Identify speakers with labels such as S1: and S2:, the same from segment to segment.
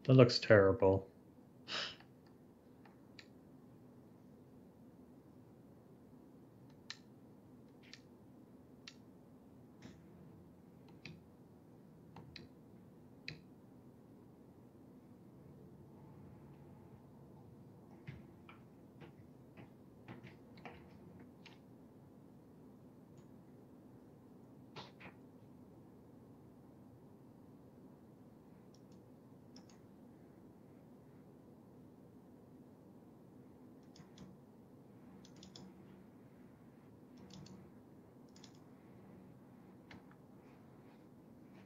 S1: That looks terrible.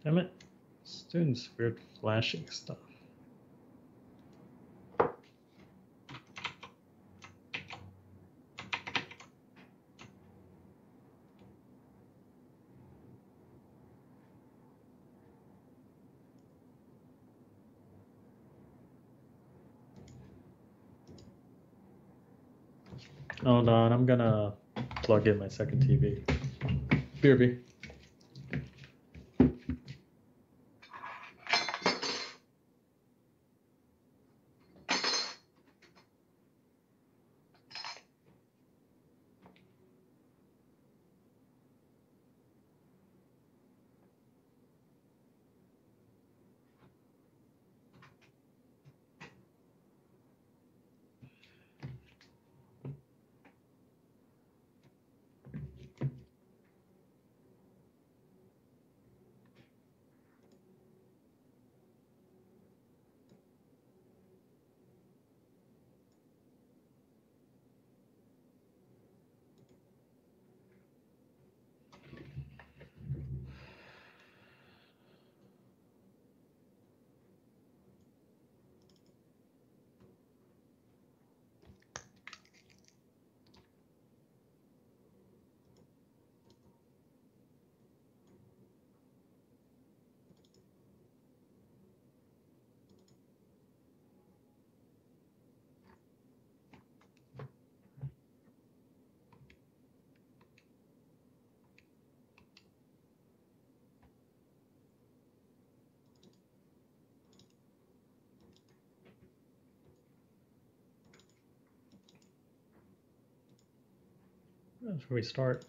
S1: Damn it. Students weird flashing stuff. Hold on, I'm gonna plug in my second TV. BRB. Should we start?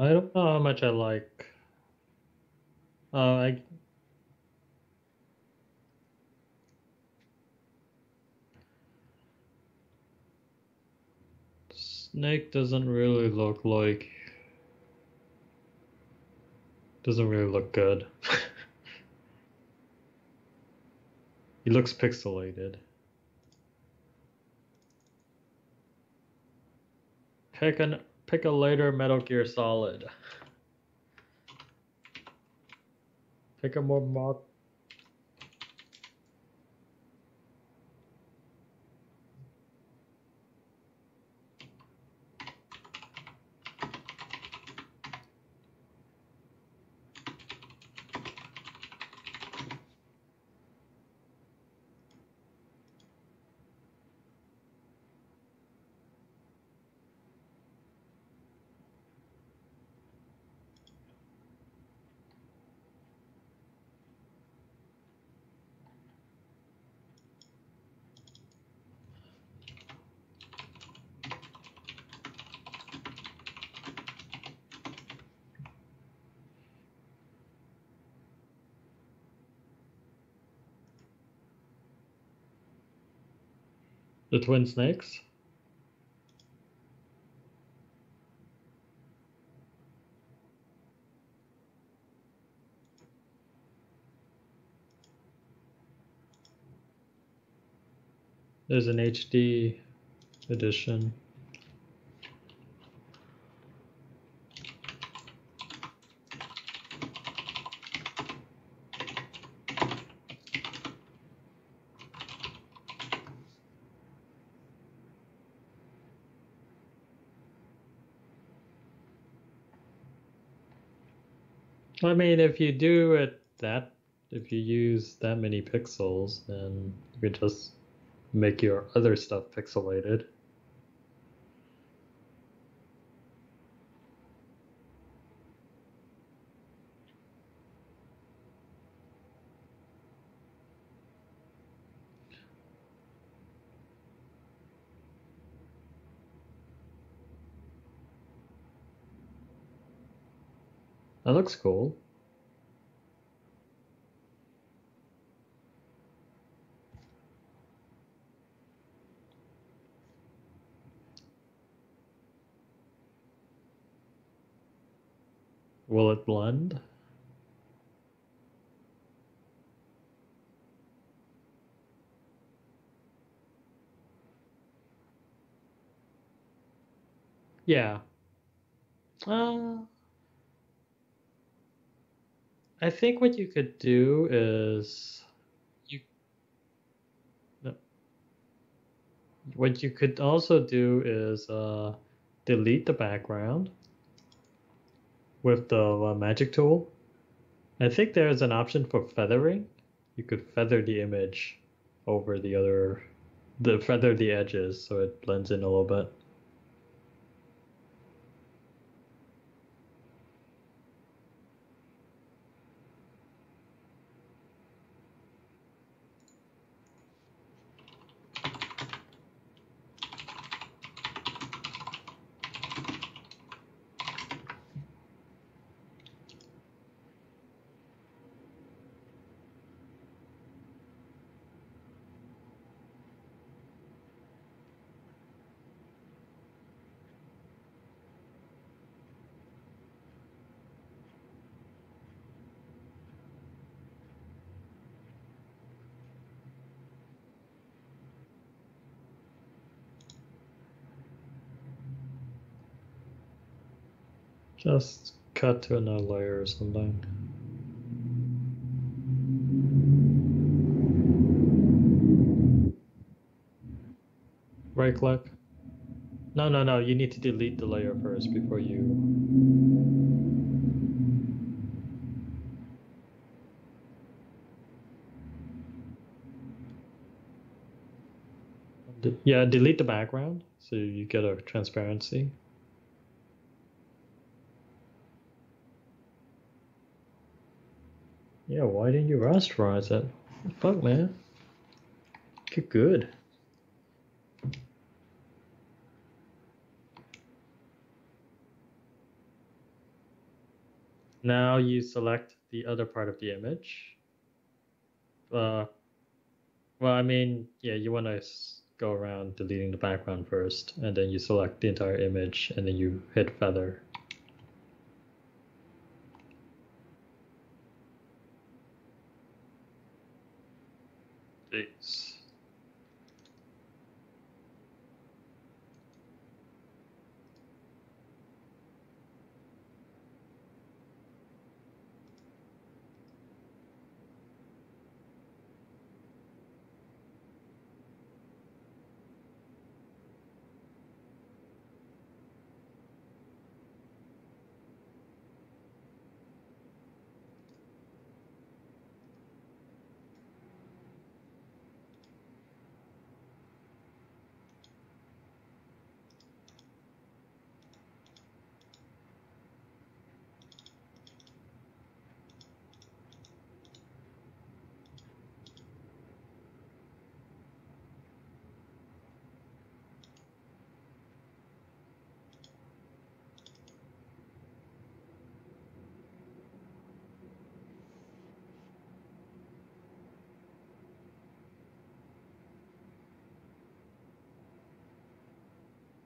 S1: I don't know how much I like. I snake doesn't really look like... Doesn't really look good. He looks pixelated. Pick a later Metal Gear Solid. Pick a more mod. The twin snakes? There's an HD edition. I mean, if you do it if you use that many pixels, then you could just make your other stuff pixelated. That looks cool. Will it blend? Yeah. Uh, I think what you could do is you no, what you could also do is delete the background with the magic tool. I think there's an option for feathering. You could feather the image over feather the edges so it blends in a little bit. Just cut to another layer or something. Right click. No, you need to delete the layer first before you... Yeah, delete the background so you get a transparency. Yeah, why didn't you rasterize it? Fuck, man. Get good. Now you select the other part of the image. Well, I mean, yeah, you want to go around deleting the background first, and then you select the entire image, and then you hit feather. Jeez.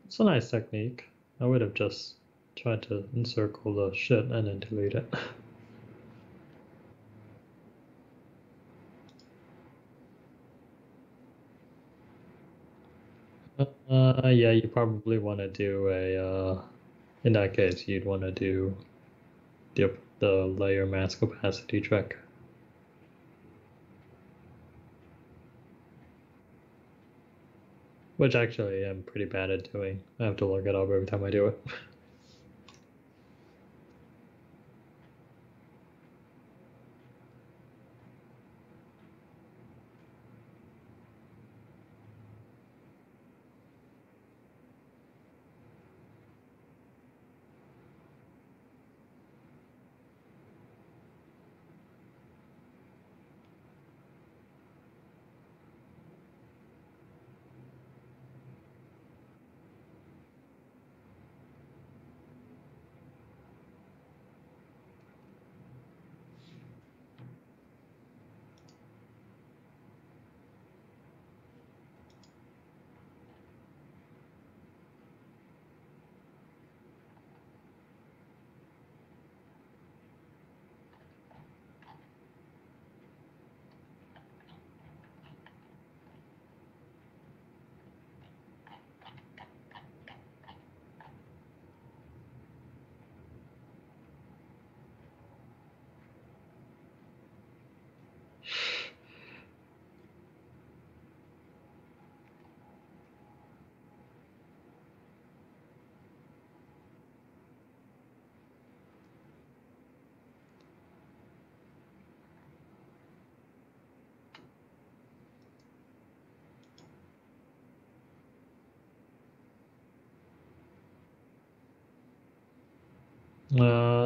S1: It's a nice technique. I would have just tried to encircle the shit and then delete it. Yeah, you probably want to do in that case, you'd want to do the layer mask opacity trick. Which actually I'm pretty bad at doing. I have to look it up every time I do it.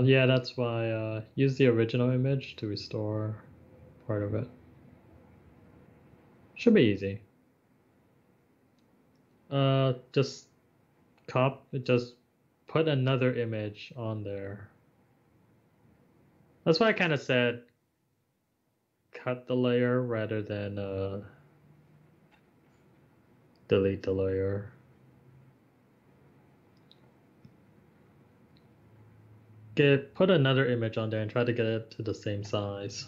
S1: Yeah, that's why use the original image to restore part of it. Should be easy. Just just put another image on there. That's why I kind of said cut the layer rather than delete the layer. Put another image on there and try to get it to the same size.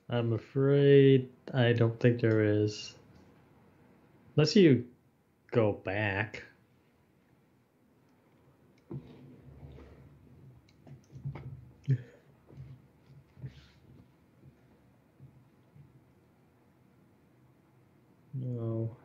S1: I'm afraid I don't think there is. Unless you go back. No.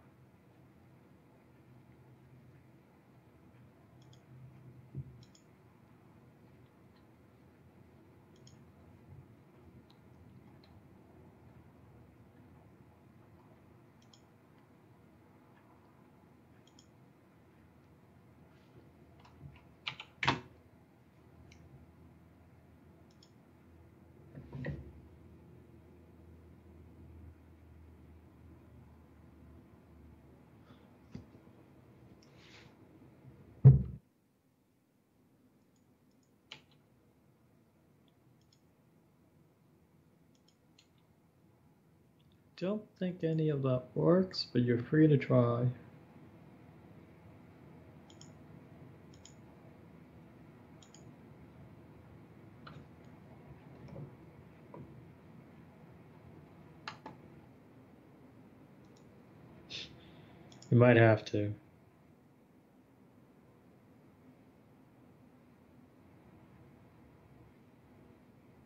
S1: don't think any of that works, but you're free to try. You might have to.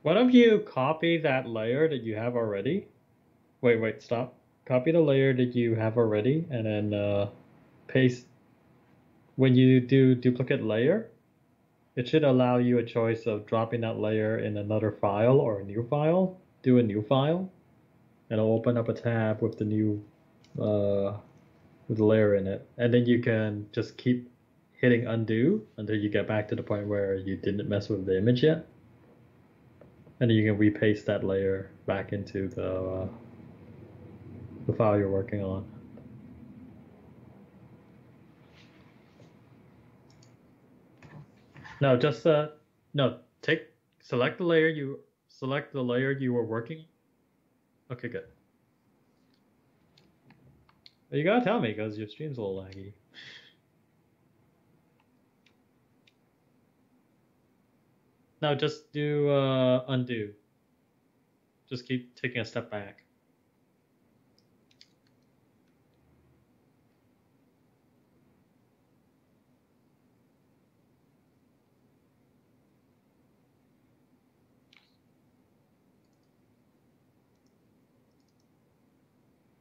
S1: Why don't you copy that layer that you have already? Wait, stop. Copy the layer that you have already and then paste. When you do duplicate layer, it should allow you a choice of dropping that layer in another file or a new file. Do a new file, and it'll open up a tab with the new with the layer in it. And then you can just keep hitting undo until you get back to the point where you didn't mess with the image yet. And then you can repaste that layer back into the file you're working on. No, just no. Select the layer you were working. Okay, good. You gotta tell me because your stream's a little laggy. No, just do undo. Just keep taking a step back.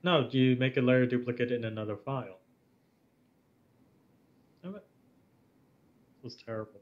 S1: No, you make a layer duplicate in another file. Damn it. This was terrible.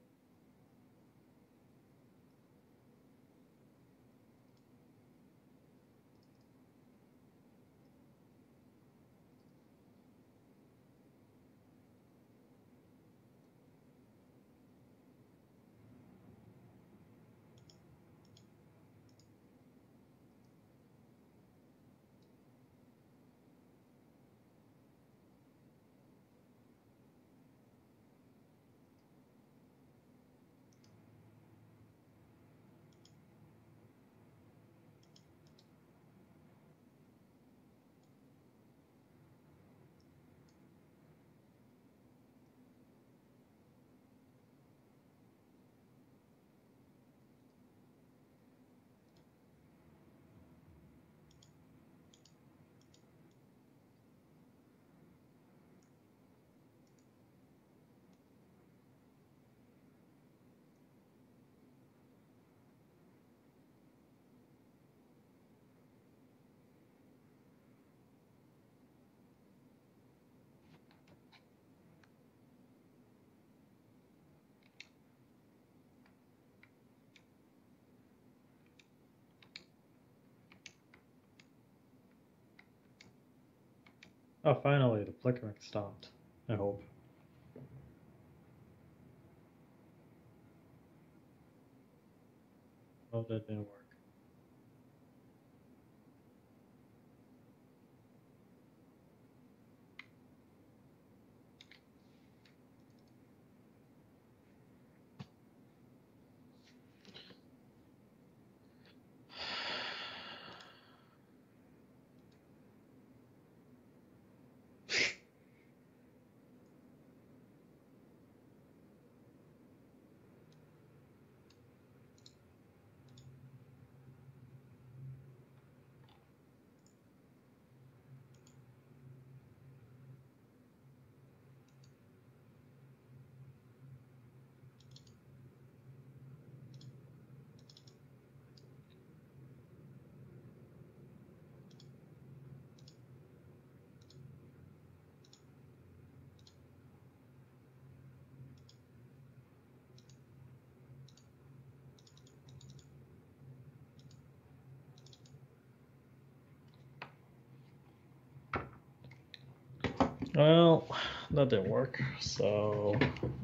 S1: Oh, finally, the flickering stopped. I hope. Oh, that didn't work. Well, that didn't work, so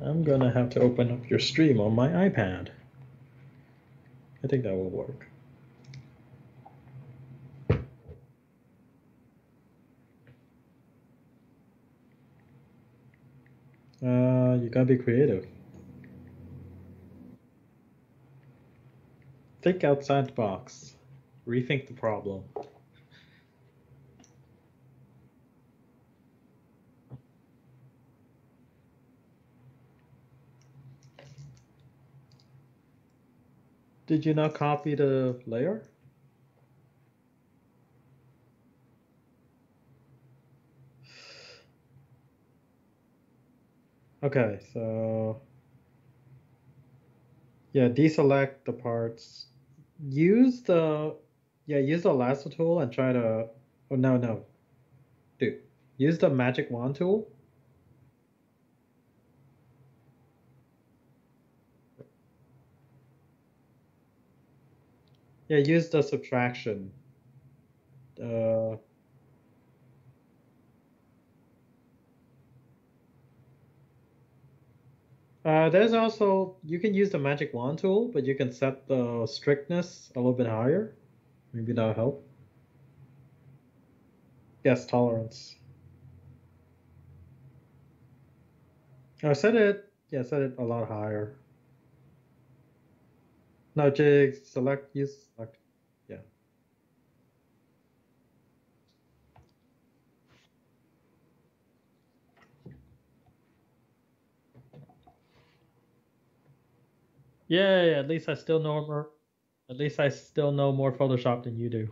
S1: I'm gonna have to open up your stream on my iPad. I think that will work. You gotta be creative. Think outside the box. Rethink the problem. Did you not copy the layer? Okay, so yeah, deselect the parts. Use the use the lasso tool and try to oh no. Dude. Use the magic wand tool. Yeah, use the subtraction. Uh there's also you can use the magic wand tool, but you can set the strictness a little bit higher. Maybe that'll help. Yes, tolerance. Set it a lot higher. No, just use select. Yeah. Yeah, at least I still know more. At least I still know more Photoshop than you do.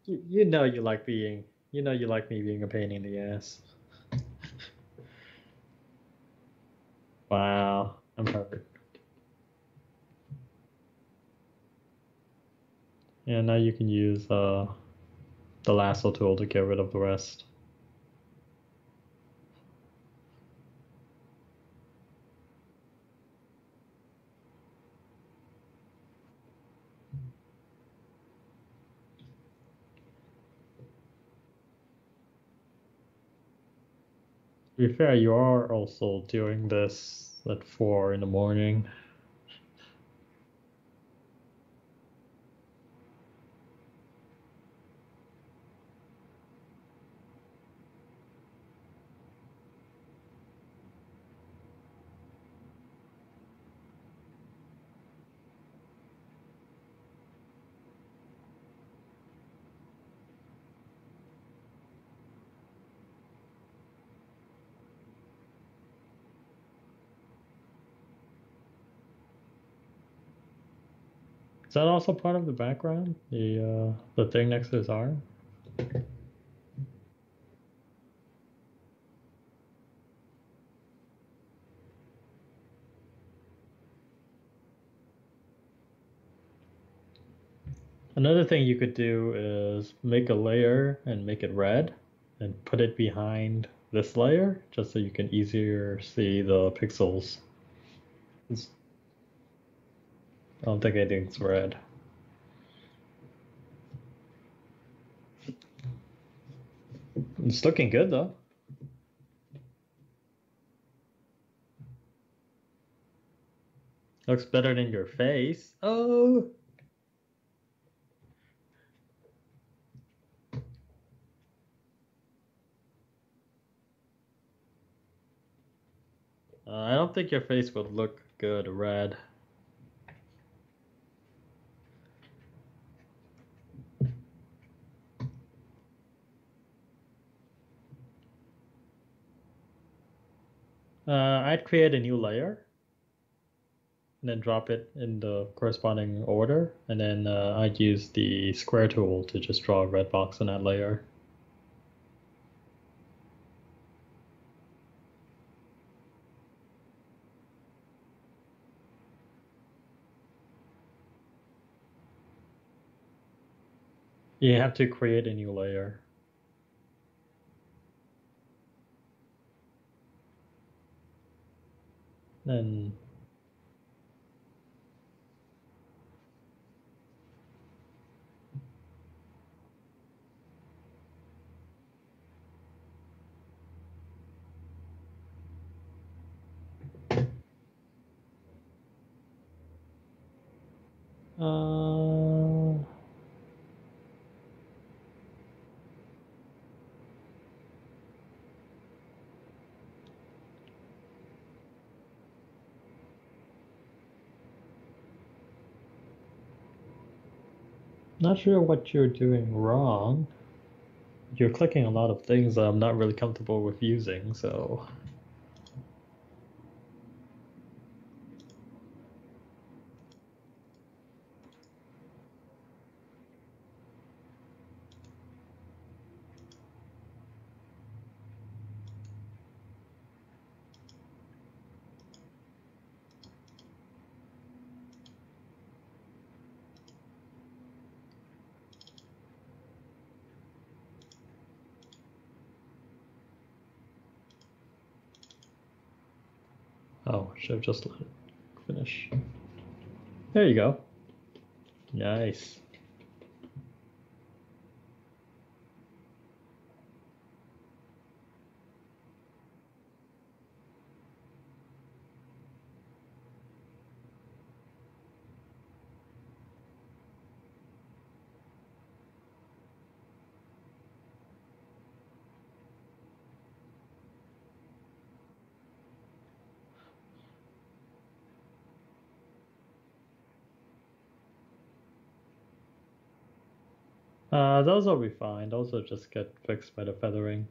S1: You know you like me being a pain in the ass. Wow, I'm hurt. Yeah, now you can use the lasso tool to get rid of the rest. To be fair, you are also doing this at 4 in the morning. Is that also part of the background? The thing next to his arm? Another thing you could do is make a layer and make it red and put it behind this layer just so you can easier see the pixels. I don't think anything's red. It's looking good though. Looks better than your face. Oh! I don't think your face would look good red. I'd create a new layer and then drop it in the corresponding order, and then I'd use the square tool to just draw a red box on that layer. You have to create a new layer. Then uh, not sure what you're doing wrong. You're clicking a lot of things I'm not really comfortable with using, so. Oh, should have just let it finish. There you go. Nice. Those will be fine. Those will just get fixed by the feathering.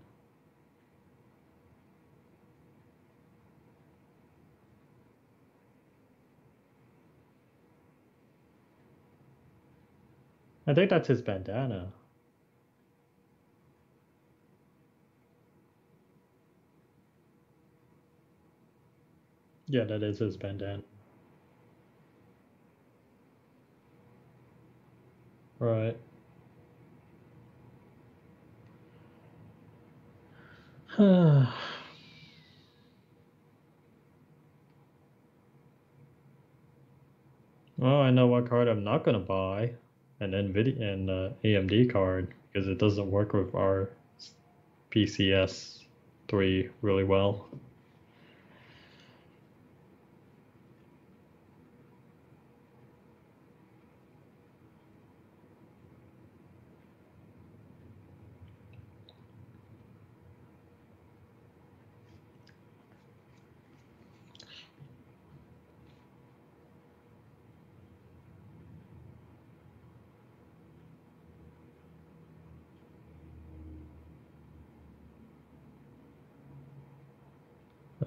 S1: I think that's his bandana. Yeah, that is his bandana. Right. Well, I know what card I'm not gonna buy, an NVIDIA and AMD card because it doesn't work with our PCS 3 really well.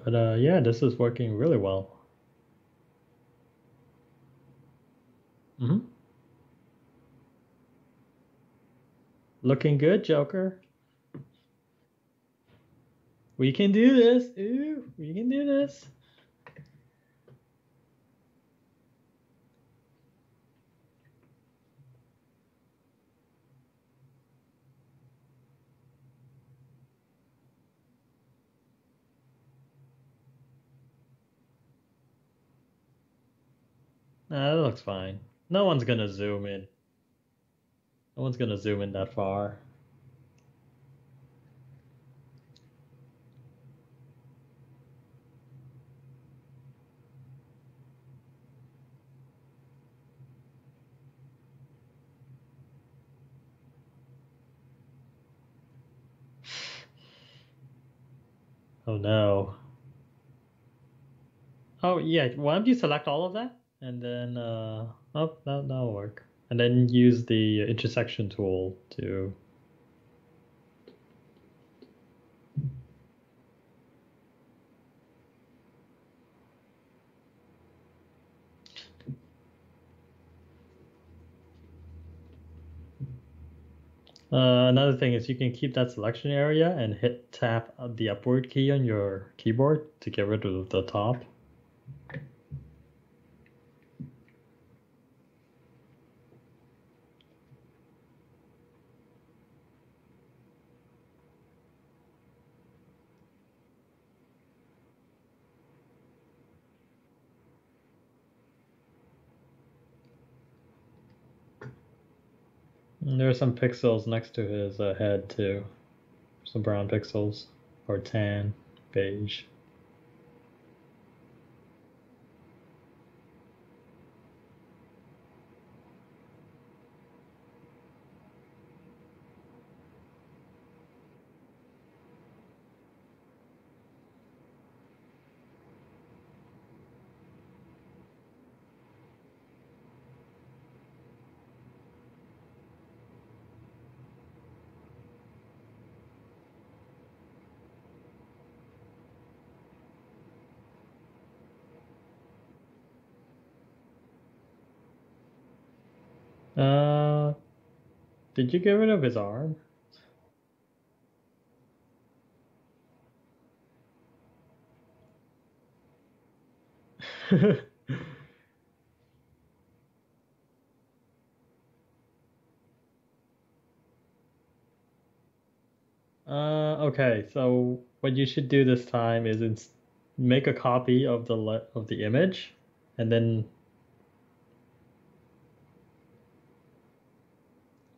S1: But yeah, this is working really well. Hmm. Looking good, Joker. We can do this. Ooh, we can do this. Nah, that looks fine. No one's gonna zoom in. No one's gonna zoom in that far. Oh no. Oh yeah, why don't you select all of that? And then, oh, that'll work. And then use the intersection tool to. Another thing is you can keep that selection area and hit tap the upward key on your keyboard to get rid of the top. And there are some pixels next to his head too. Some brown pixels or tan, beige. Uh, did you get rid of his arm? Okay, so what you should do this time is make a copy of the image, and then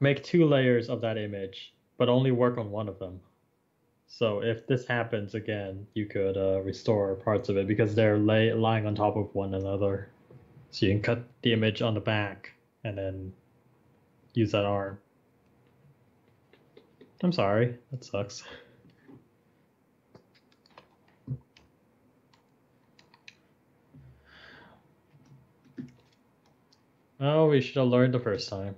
S1: make two layers of that image, but only work on one of them. So if this happens again, you could restore parts of it because they're lying on top of one another. So you can cut the image on the back and then use that arm. I'm sorry, that sucks. Oh, we should have learned the first time.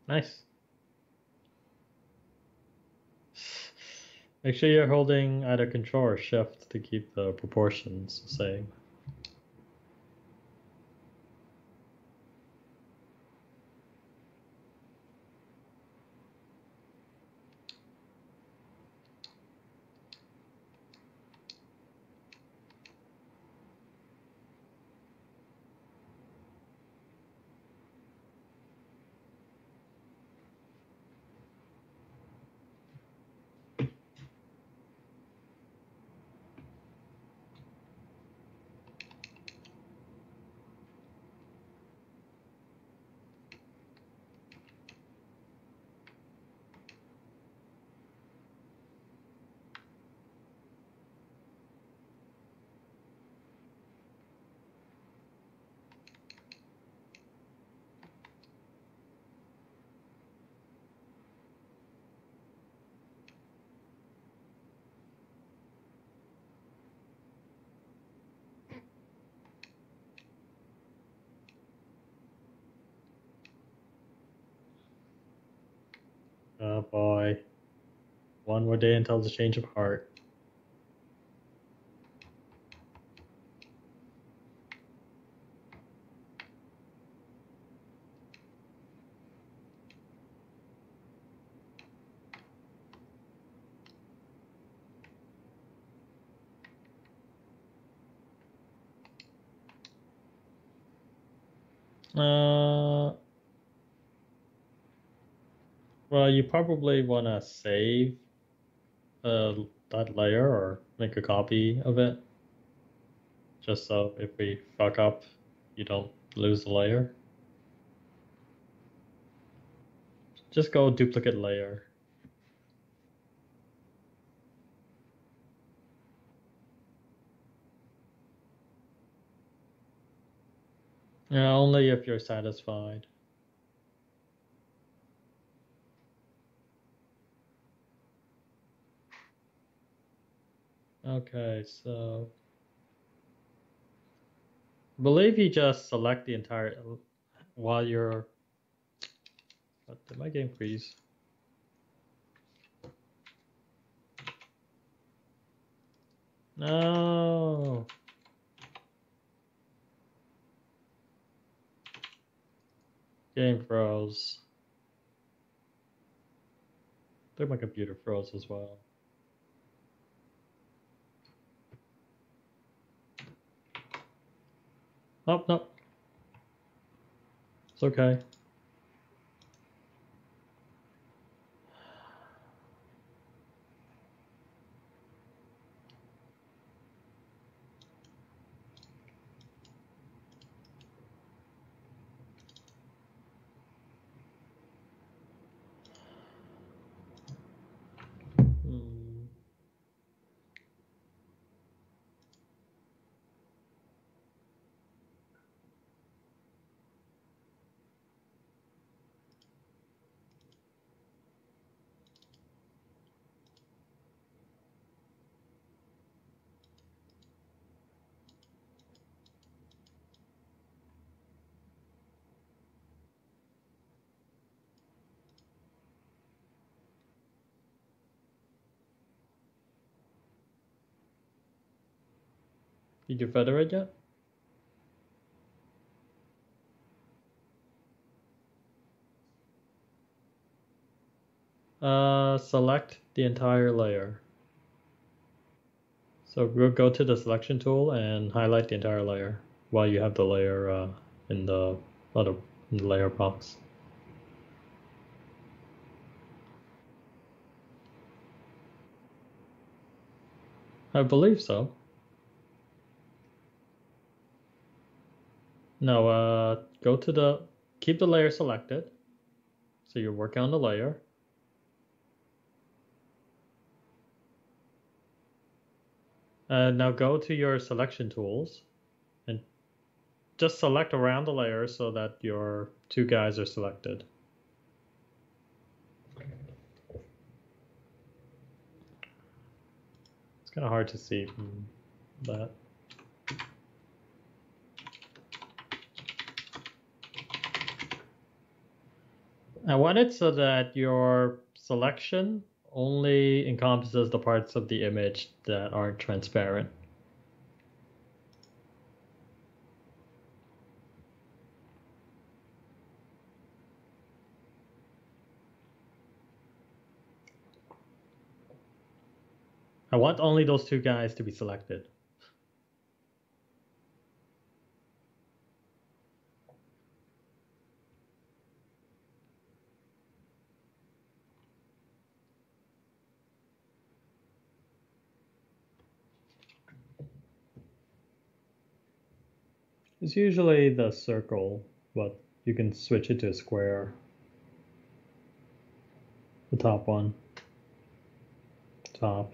S1: Nice. Make sure you're holding either control or shift to keep the proportions the same. Oh boy. One more day until the change of heart. Uh, well, you probably want to save that layer or make a copy of it, just so if we fuck up, you don't lose the layer. Just go duplicate layer. Yeah, only if you're satisfied. Okay, so I believe you just select the entire while you're. What did my game freeze? No. Game froze. I think my computer froze as well. Oh, no. It's okay. Hmm. Did you feather it yet? Select the entire layer. So we'll go to the selection tool and highlight the entire layer while you have the layer in the other in the layer box. I believe so. No, go to keep the layer selected. So you're working on the layer. Now go to your selection tools and just select around the layer so that your two guys are selected. It's kind of hard to see from that. I want it so that your selection only encompasses the parts of the image that aren't transparent. I want only those two guys to be selected. It's usually the circle, but you can switch it to a square. The top one. Top.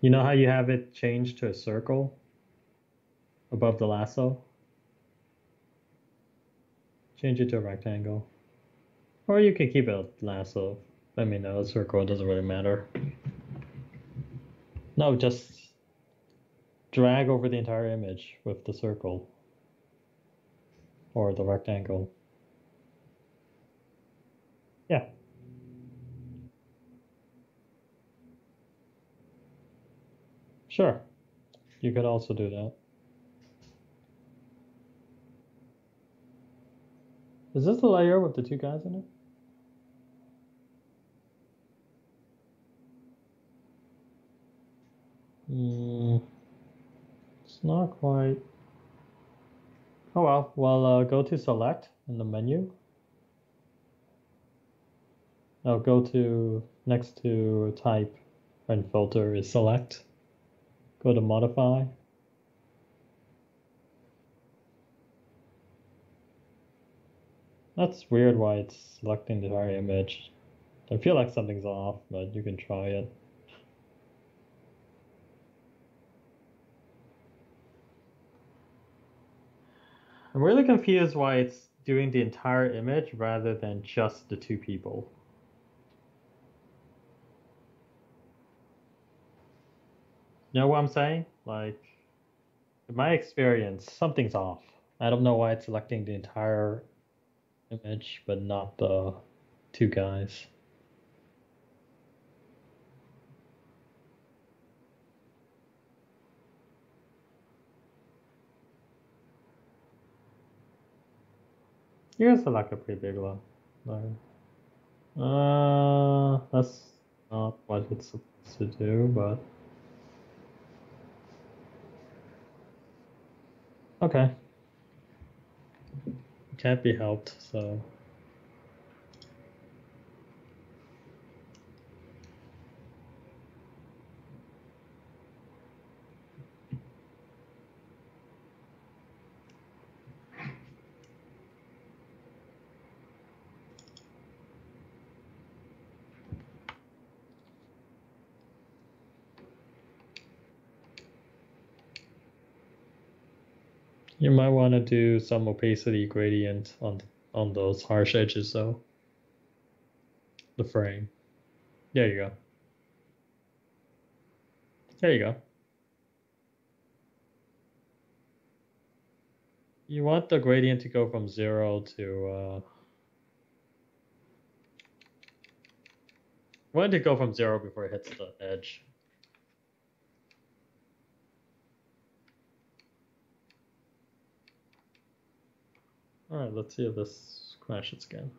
S1: You know how you have it changed to a circle above the lasso? Change it to a rectangle. Or you can keep it a lasso. I mean, a circle doesn't really matter. No, just drag over the entire image with the circle or the rectangle. Yeah. Sure. You could also do that. Is this the layer with the two guys in it? It's not quite. Oh well. Well, go to select in the menu. Now go to next to type and filter is select. Go to modify. That's weird why it's selecting the entire image. I feel like something's off, but you can try it. I'm really confused why it's doing the entire image rather than just the two people. You know what I'm saying? Like, in my experience, something's off. I don't know why it's selecting the entire image, but not the two guys. You can select a pretty big layer. Let's That's not what it's supposed to do, but okay. Can't be helped, so. You might want to do some opacity gradient on those harsh edges, though. The frame. There you go. There you go. You want the gradient to go from 0 to want it to go from 0 before it hits the edge. Alright, let's see if this crashes again.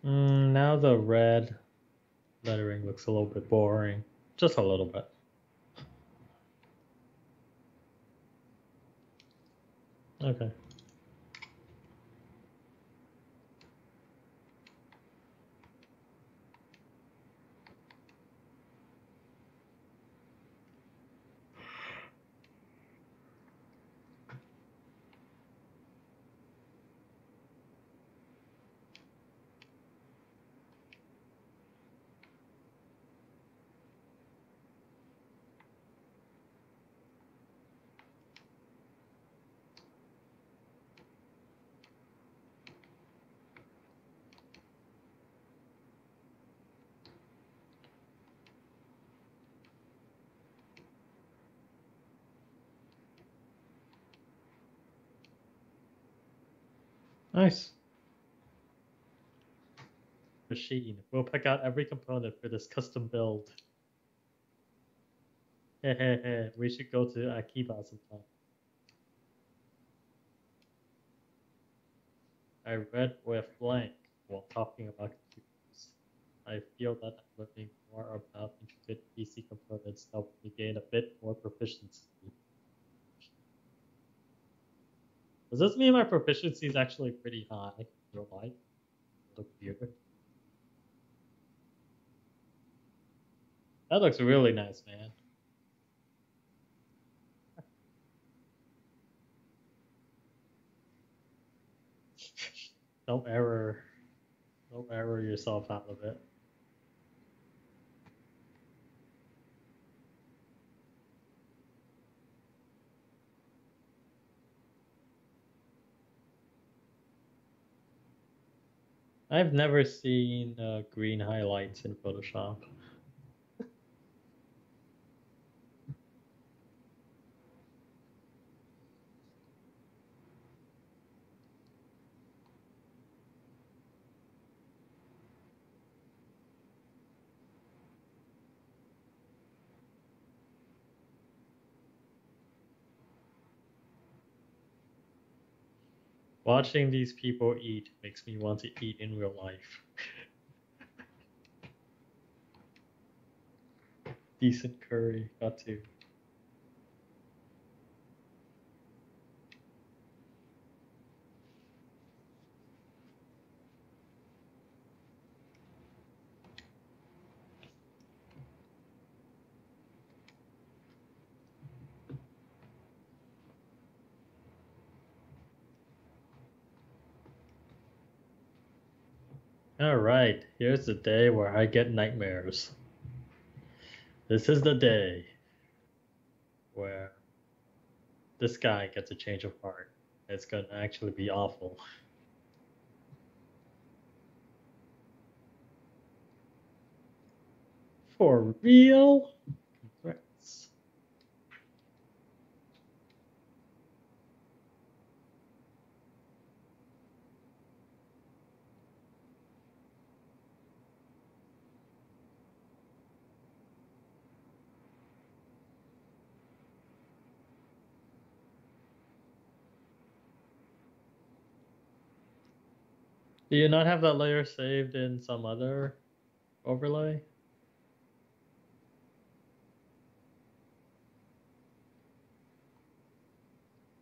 S1: Now the red lettering looks a little bit boring. Just a little bit. Okay. Nice. Machine. We'll pick out every component for this custom build. We should go to Akiba sometime. I read with blank while talking about computers. I feel that I'm learning more about intricate PC components help me gain a bit more proficiency. Does this mean my proficiency is actually pretty high in real life? The computer. That looks really nice, man. Don't error yourself out of it. I've never seen green highlights in Photoshop. Watching these people eat makes me want to eat in real life. decent curry. Got to. Alright, here's the day where I get nightmares. This is the day where this guy gets a change of heart. It's gonna actually be awful. For real? Congrats. Do you not have that layer saved in some other overlay?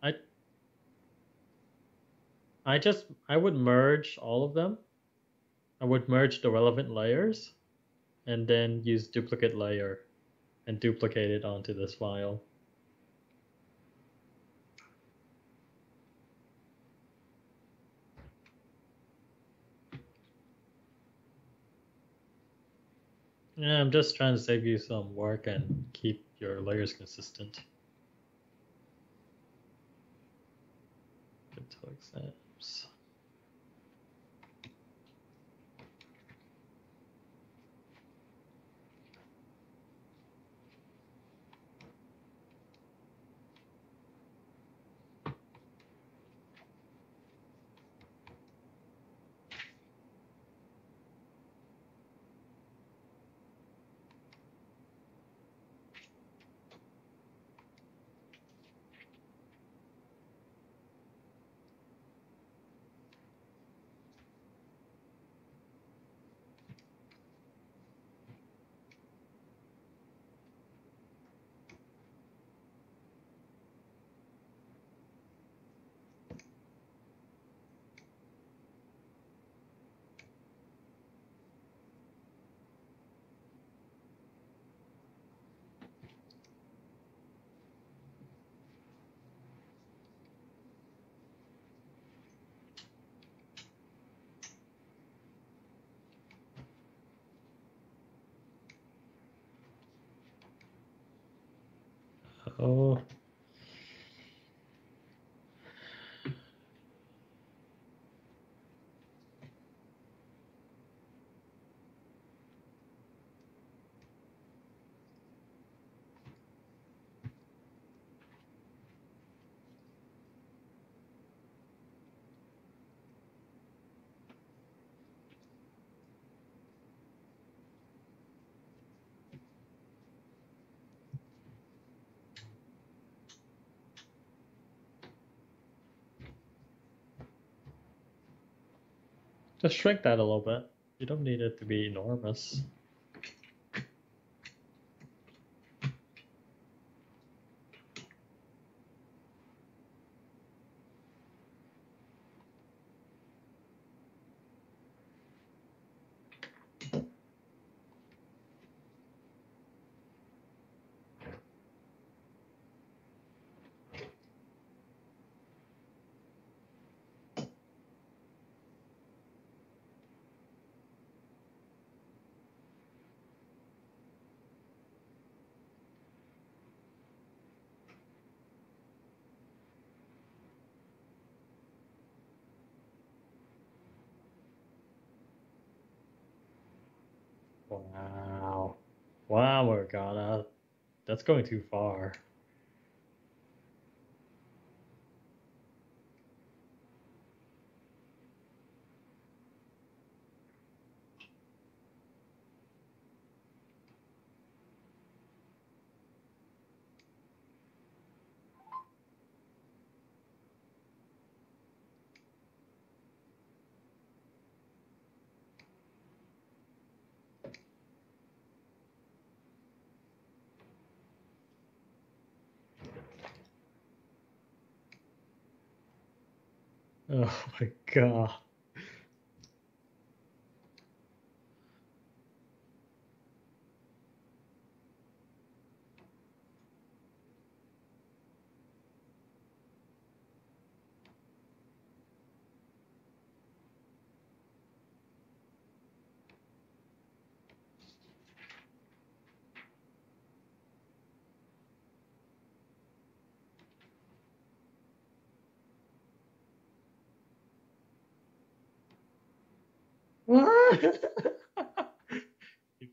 S1: I I would merge all of them. I would merge the relevant layers and then use duplicate layer and duplicate it onto this file. Yeah, I'm just trying to save you some work and keep your layers consistent. Good to exams. Oh. Just shrink that a little bit. You don't need it to be enormous. Wow. Wow, Morgana. That's going too far. Oh my god.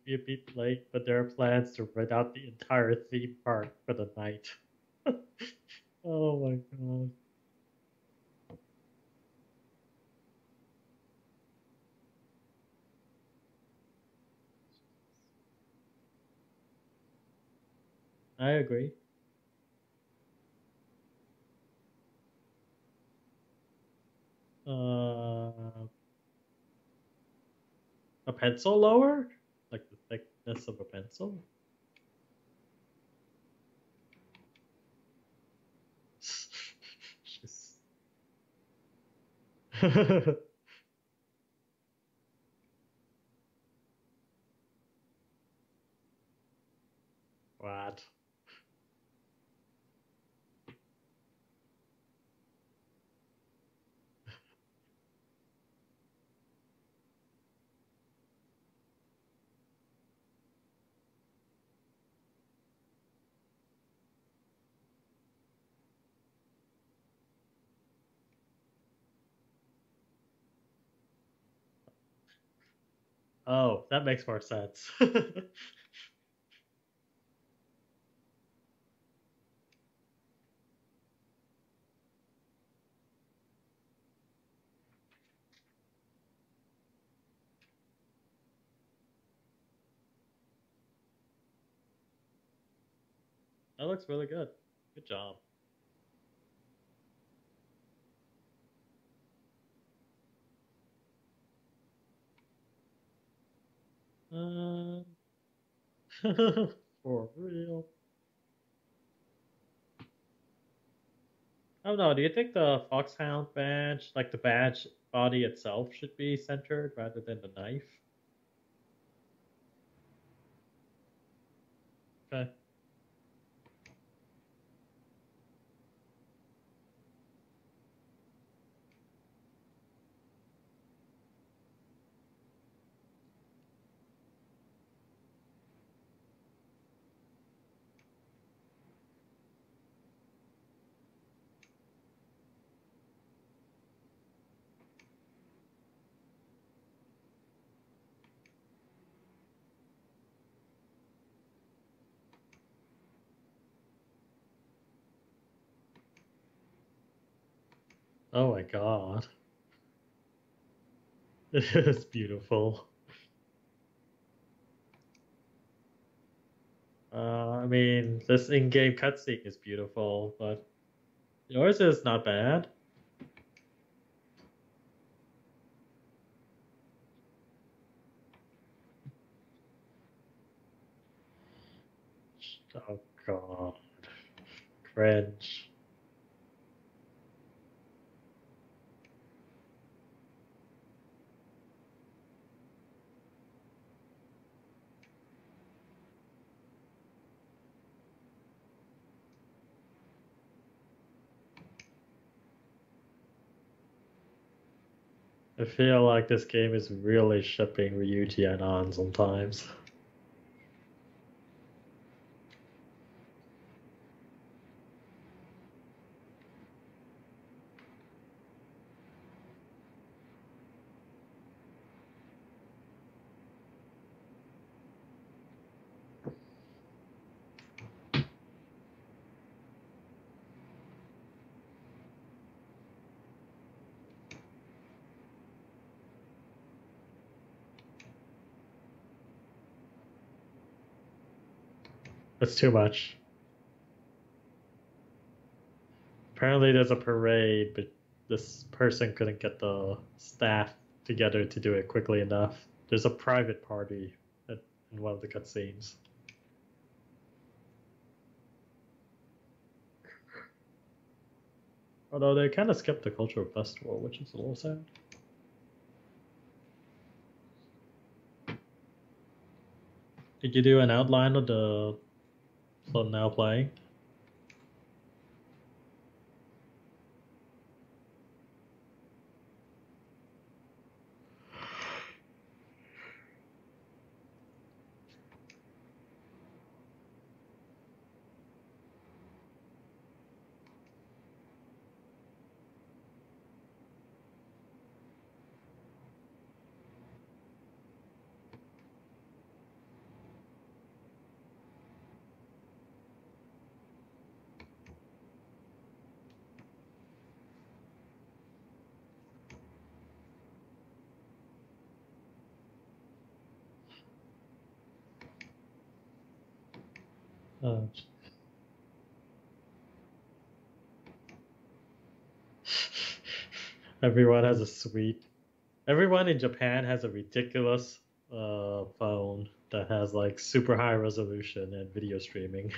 S1: You beat late, but there are plans to rent out the entire theme park for the night. Oh my god. I agree. Uh, a pencil lower? Like the thickness of a pencil? Just- What? Oh, that makes more sense. That looks really good. Good job. Um, for real. I don't know. Do you think the Foxhound badge, like the badge body itself, should be centered rather than the knife? Okay. Oh my god. It is beautiful. I mean, this in-game cutscene is beautiful, but yours is not bad. Oh god. Cringe. I feel like this game is really shipping Ryuji on sometimes. It's too much. Apparently, there's a parade, but this person couldn't get the staff together to do it quickly enough. There's a private party in one of the cutscenes. Although they kind of skipped the cultural festival, which is a little sad. Did you do an outline of the now playing? Uh, everyone has a sweet. Everyone in Japan has a ridiculous phone that has like super high resolution and video streaming.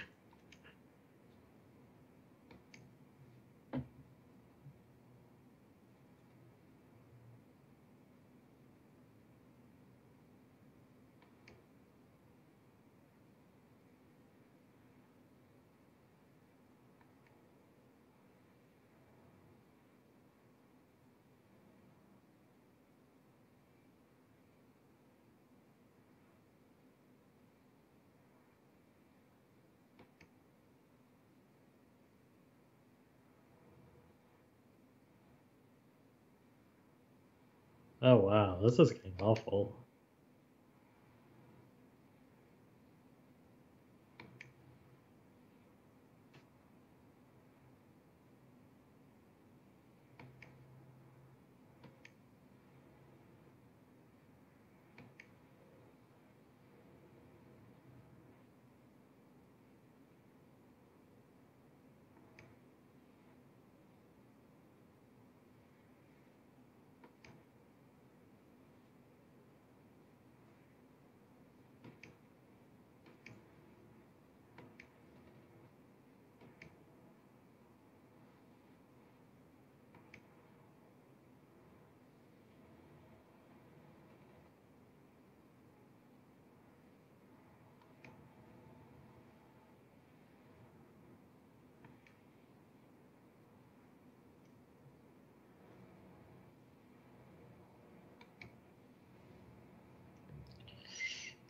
S1: Oh wow, this is getting awful.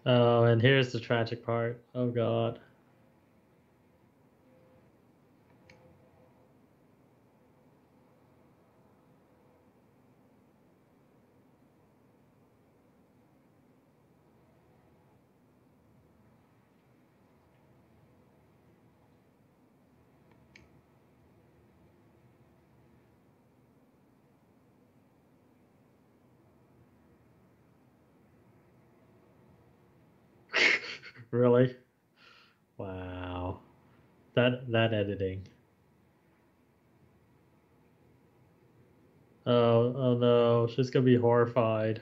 S1: Oh, and here's the tragic part. Oh god. Really? Wow. That editing. Oh no, she's gonna be horrified.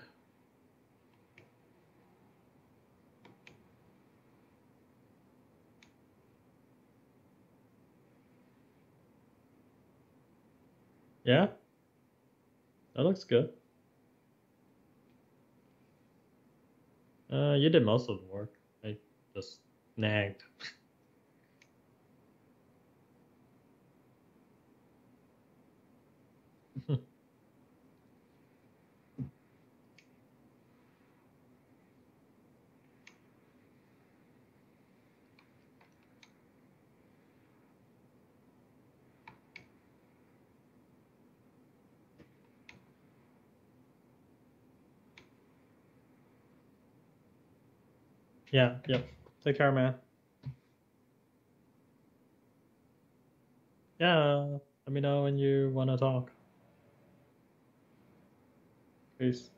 S1: Yeah, that looks good. You did most of the work. I just nagged. Yeah, yep. Take care, man. Yeah, let me know when you want to talk. Peace.